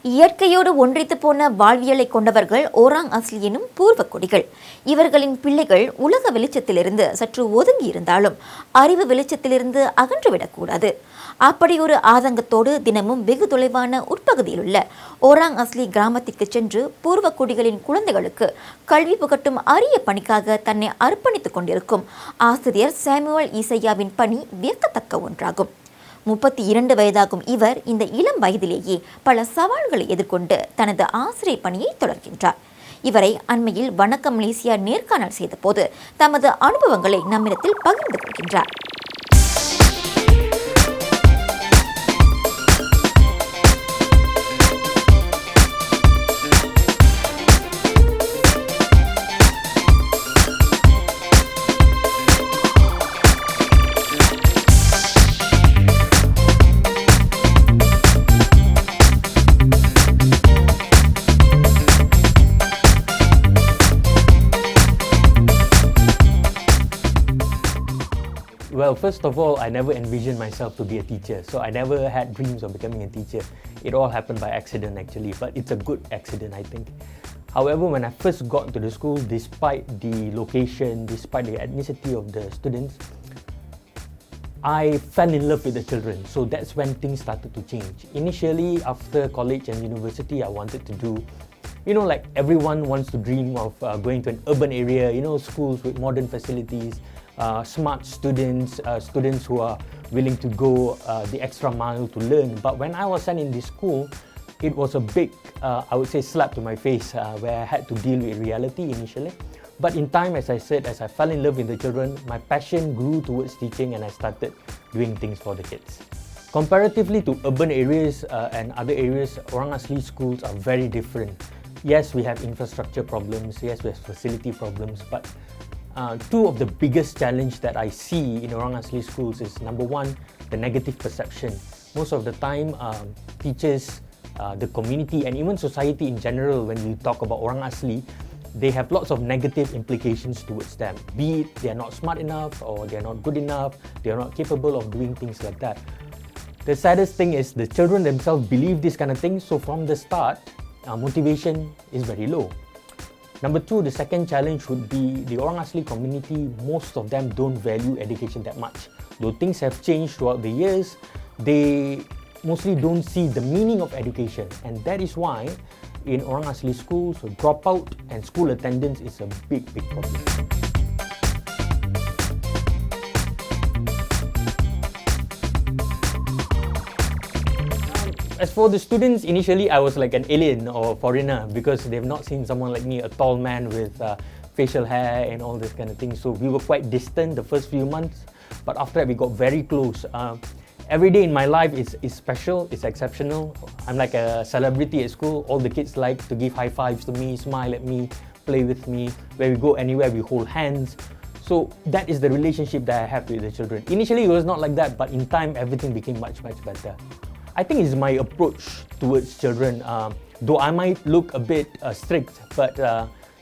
இயற்கையோடு ஒன்றித்து போன வாழ்வியலை கொண்டவர்கள் ஓராங் அஸ்லி எனும் பூர்வ கொடிகள். இவர்களின் பிள்ளைகள் உலக வெளிச்சத்திலிருந்து சற்று ஒதுங்கி இருந்தாலும் அறிவு வெளிச்சத்திலிருந்து அகன்றுவிடக்கூடாது. அப்படி ஒரு ஆதங்கத்தோடு தினமும் வெகு தொலைவான உட்பகுதியில் உள்ள ஓராங் அஸ்லி கிராமத்திற்கு சென்று பூர்வ குடிகளின் குழந்தைகளுக்கு கல்வி புகட்டும் அரிய பணிக்காக தன்னை அர்ப்பணித்துக் கொண்டிருக்கும் ஆசிரியர் சாமுவேல் ஈசையாவின் பணி வியக்கத்தக்க ஒன்றாகும். 32 வயதாகும் இவர் இந்த இளம் வயதிலேயே பல சவால்களை எதிர்கொண்டு தனது ஆசிரியர் பணியை தொடர்கின்றார். இவரை அண்மையில் வணக்கம் மலேசியா நேர்காணல் செய்த போது தமது அனுபவங்களை நம்மிடத்தில் பகிர்ந்து கொள்கின்றார். Well, first of all, I never envisioned myself to be a teacher. So I never had dreams of becoming a teacher. It all happened by accident actually, but it's a good accident, I think. However, when I first got into the school, despite the location, despite the ethnicity of the students, I fell in love with the children. So that's when things started to change. Initially, after college and university, I wanted to do, like everyone wants to dream of going to an urban area, schools with modern facilities, smart students, students who are willing to go the extra mile to learn. But when I was sent in this school, it was a big, I would say, slap to my face where I had to deal with reality initially. But in time, as I said, as I fell in love with the children, my passion grew towards teaching and I started doing things for the kids. Comparatively to urban areas and other areas, Orang Asli schools are very different. Yes, we have infrastructure problems, yes, we have facility problems, but two of the biggest challenge that I see in Orang Asli schools is number one, the negative perception. Most of the time, teachers, the community and even society in general, when we talk about Orang Asli, they have lots of negative implications towards them. Be it they are not smart enough or they are not good enough, they are not capable of doing things like that. The saddest thing is the children themselves believe this kind of thing, so from the start, motivation is very low. Number two, the second challenge would be the Orang Asli community, most of them don't value education that much. Though things have changed throughout the years, they mostly don't see the meaning of education. And that is why in Orang Asli schools, dropout and school attendance is a big problem. As for the students, initially I was like an alien or foreigner because they've not seen someone like me, a tall man with facial hair and all this kind of thing. So we were quite distant the first few months, but after that we got very close. Every day in my life is special, it's exceptional. I'm like a celebrity at school. All the kids like to give high fives to me, smile at me, play with me. Where we go anywhere, we hold hands. So that is the relationship that I have with the children. Initially it was not like that, but in time everything became much better. I think it's my approach towards children. Though I might look a bit strict, but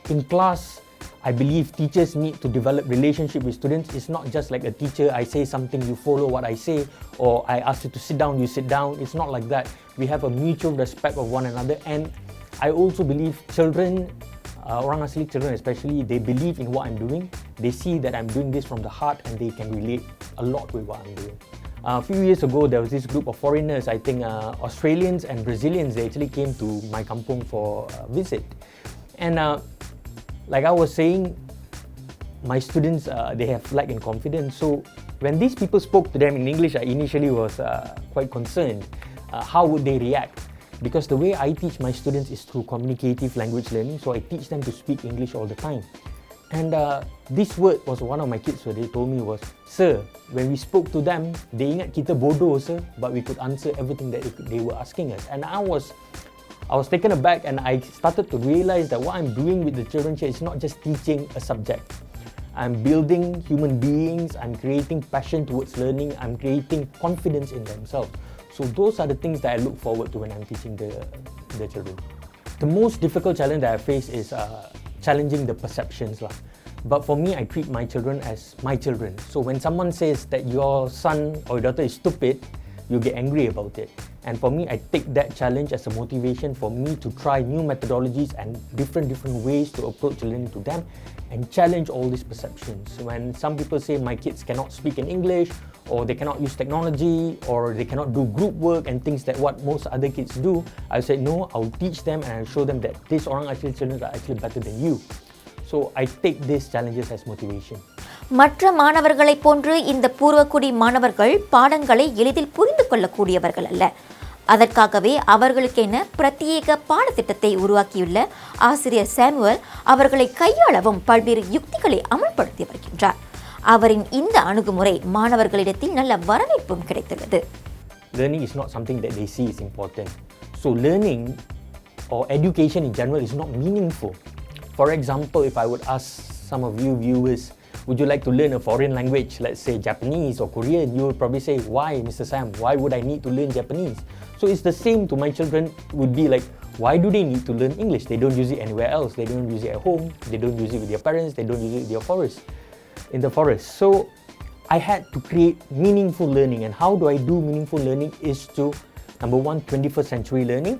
in class, I believe teachers need to develop relationship with students. It's not just like a teacher, I say something, you follow what I say, or I ask you to sit down, you sit down. It's not like that. We have a mutual respect of one another. And I also believe children, Orang Asli children especially, they believe in what I'm doing. They see that I'm doing this from the heart and they can relate a lot with what I'm doing. A few years ago, there was this group of foreigners, I think Australians and Brazilians, they actually came to my kampung for a visit. And like I was saying, my students, they have lack in confidence. So when these people spoke to them in English, I initially was quite concerned. How would they react? Because the way I teach my students is through communicative language learning, so I teach them to speak English all the time. And this word was one of my kids, so they told me was, "Sir, when we spoke to them, they ingat kita bodoh, sir, but we could answer everything that they were asking us." And I was taken aback and I started to realize that what I'm doing with the children here is not just teaching a subject. I'm building human beings, I'm creating passion towards learning, I'm creating confidence in themselves. So those are the things that I look forward to when I'm teaching the children. The most difficult challenge that I face is challenging the perceptions lah. But for me, I treat my children as my children. So when someone says that your son or your daughter is stupid, you get angry about it. And for me, I take that challenge as a motivation for me to try new methodologies and different ways to approach learning to them and challenge all these perceptions. When some people say my kids cannot speak in English, or they cannot use technology, or they cannot do group work and things that what most other kids do, I said no, I'll teach them and I'll show them that these orang asli children are actually better than you. So I take these challenges as motivation. மற்ற மாணவர்களைப் போன்று இந்த பூர்வக்குடி மாணவர்கள் பாடங்களை எளிதில் புரிந்து கொள்ளக்கூடியவர்கள் அல்ல. அதற்காகவே அவர்களுக்கென பிரத்யேக பாடத்திட்டத்தை உருவாக்கியுள்ள ஆசிரியர் சாமுவேல் அவர்களை கையாளவும் பல்வேறு யுக்திகளை அமல்படுத்தி வருகின்றார். அவரின் இந்த அணுகுமுறை மாணவர்களிடத்தில் நல்ல வரவேற்பும் கிடைத்துள்ளது. Learning is not something that they see is important. So learning or education in general is not meaningful. For example, if I would ask some of you viewers, would you like to learn a foreign language, let's say Japanese or Korean, you would probably say, why, Mr. Sam? Why would I need to learn Japanese? So it's the same to my children, would be like, why do they need to learn English? They don't use it anywhere else. They don't use it at home. They don't use it with their parents. They don't use it in the forest. So I had to create meaningful learning. And how do I do meaningful learning is to, number one, 21st century learning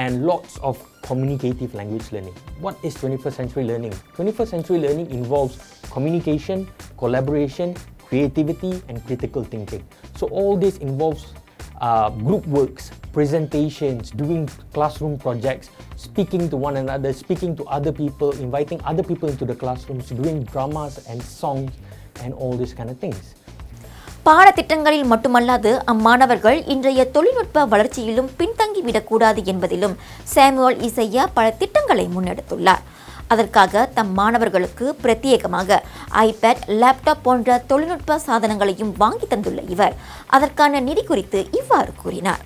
and lots of communicative language learning. What is 21st century learning? 21st century learning involves communication, collaboration, creativity and critical thinking. So all this involves group works, presentations, doing classroom projects, speaking to one another, speaking to other people, inviting other people into the classrooms, doing dramas and songs and all these kind of things. பாடத்திட்டங்களில் மட்டுமல்லாது அம்மாணவர்கள் இன்றைய தொழில்நுட்ப வளர்ச்சியிலும் பின்தங்கிவிடக்கூடாது என்பதிலும் Samuel இசையா பல திட்டங்களை முன்னெடுத்துள்ளார். அதற்காக தம் மாணவர்களுக்கு பிரத்யேகமாக ஐபேட், லேப்டாப் போன்ற தொழில்நுட்ப சாதனங்களையும் வாங்கி தந்துள்ள இவர் அதற்கான நிதி குறித்து இவ்வாறு கூறினார்.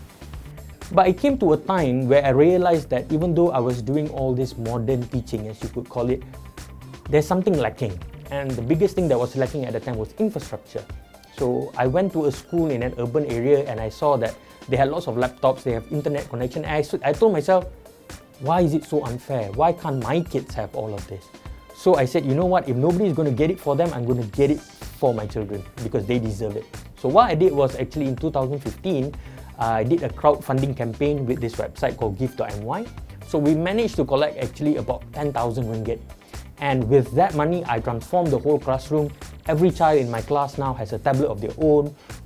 But I came to a time where I realized that even though I was doing all this modern teaching, as you could call it, there's something lacking. And the biggest thing that was lacking at the time was infrastructure. So I went to a school in an urban area and I saw that they had lots of laptops, they have internet connection. And I told myself, why is it so unfair? Why can't my kids have all of this? So I said, you know what, if nobody is going to get it for them, I'm going to get it for my children because they deserve it. So what I did was actually in 2015, I did a crowdfunding campaign with this website called give.my. So we managed to collect actually about 10,000 ringgit. And with that money, I transformed the whole classroom. Every child in my class now has a tablet of their own.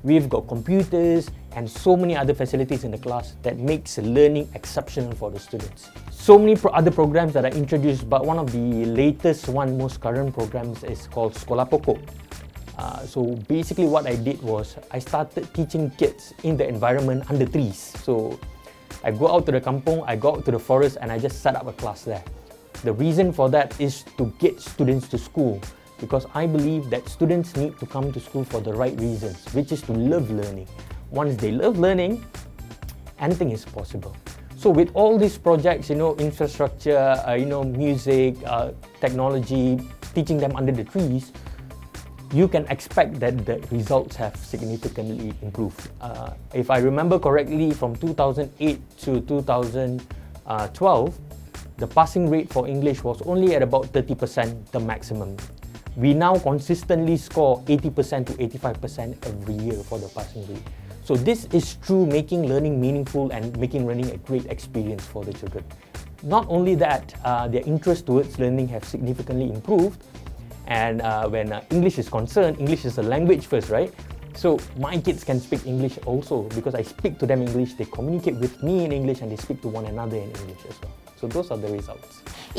We've got computers and so many other facilities in the class that makes learning exceptional for the students. So many other programs that are introduced, but one of the latest most current programs is called Sekolah Pokok. So basically what I did was I started teaching kids in the environment under trees. So I go out to the kampung, I go out to the forest and I just set up a class there. The reason for that is to get students to school because I believe that students need to come to school for the right reasons, which is to love learning. Once they love learning, anything is possible. So with all these projects, infrastructure, music, technology, teaching them under the trees, you can expect that the results have significantly improved. If I remember correctly, from 2008 to 2012, the passing rate for English was only at about 30%, the maximum. We now consistently score 80% to 85% every year for the passing rate. So this is true making learning meaningful and making learning a great experience for the children. Not only that, their interest towards learning have significantly improved. And when English is concerned, English is a language first, right? So my kids can speak English also because I speak to them English, they communicate with me in English and they speak to one another in English as well. So those are the results.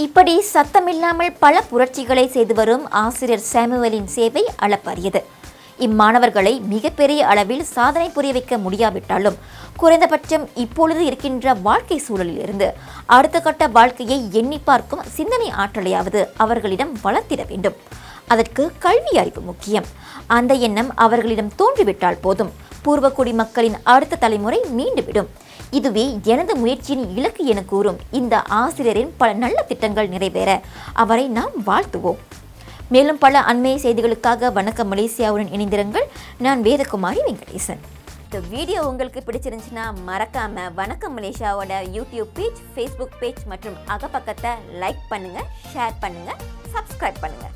இப்படி சத்தமில்லாமல் பல புரட்சிகளை செய்து வரும் ஆசிரியர் சாமுவேலின் சேவை அளப்பரியது. இம்மாணவர்களை மிகப்பெரிய அளவில் சாதனை புரிய வைக்க முடியாவிட்டாலும் குறைந்தபட்சம் இப்பொழுது இருக்கின்ற வாழ்க்கை சூழலில் இருந்து அடுத்த கட்ட வாழ்க்கையை எண்ணி பார்க்கும் சிந்தனை ஆற்றலையாவது அவர்களிடம் வளர்த்திட வேண்டும். அதற்கு கல்வி அறிவு முக்கியம். அந்த எண்ணம் அவர்களிடம் தோன்றிவிட்டால் போதும், பூர்வக்குடி மக்களின் அடுத்த தலைமுறை மீண்டுவிடும். இதுவே எனது முயற்சியின் இலக்கு என கூறும் இந்த ஆசிரியரின் பல நல்ல திட்டங்கள் நிறைவேற அவரை நாம் வாழ்த்துவோம். மேலும் பல அண்மை செய்திகளுக்காக வணக்கம் மலேசியாவுடன் இணைந்திருங்கள். நான் வேதகுமாரி வெங்கடேசன். இந்த வீடியோ உங்களுக்கு பிடிச்சிருந்துச்சுன்னா மறக்காம வணக்கம் மலேசியாவோட யூடியூப் பேஜ், ஃபேஸ்புக் பேஜ் மற்றும் அகப்பக்கத்தை லைக் பண்ணுங்க, ஷேர் பண்ணுங்க, சப்ஸ்கிரைப் பண்ணுங்க.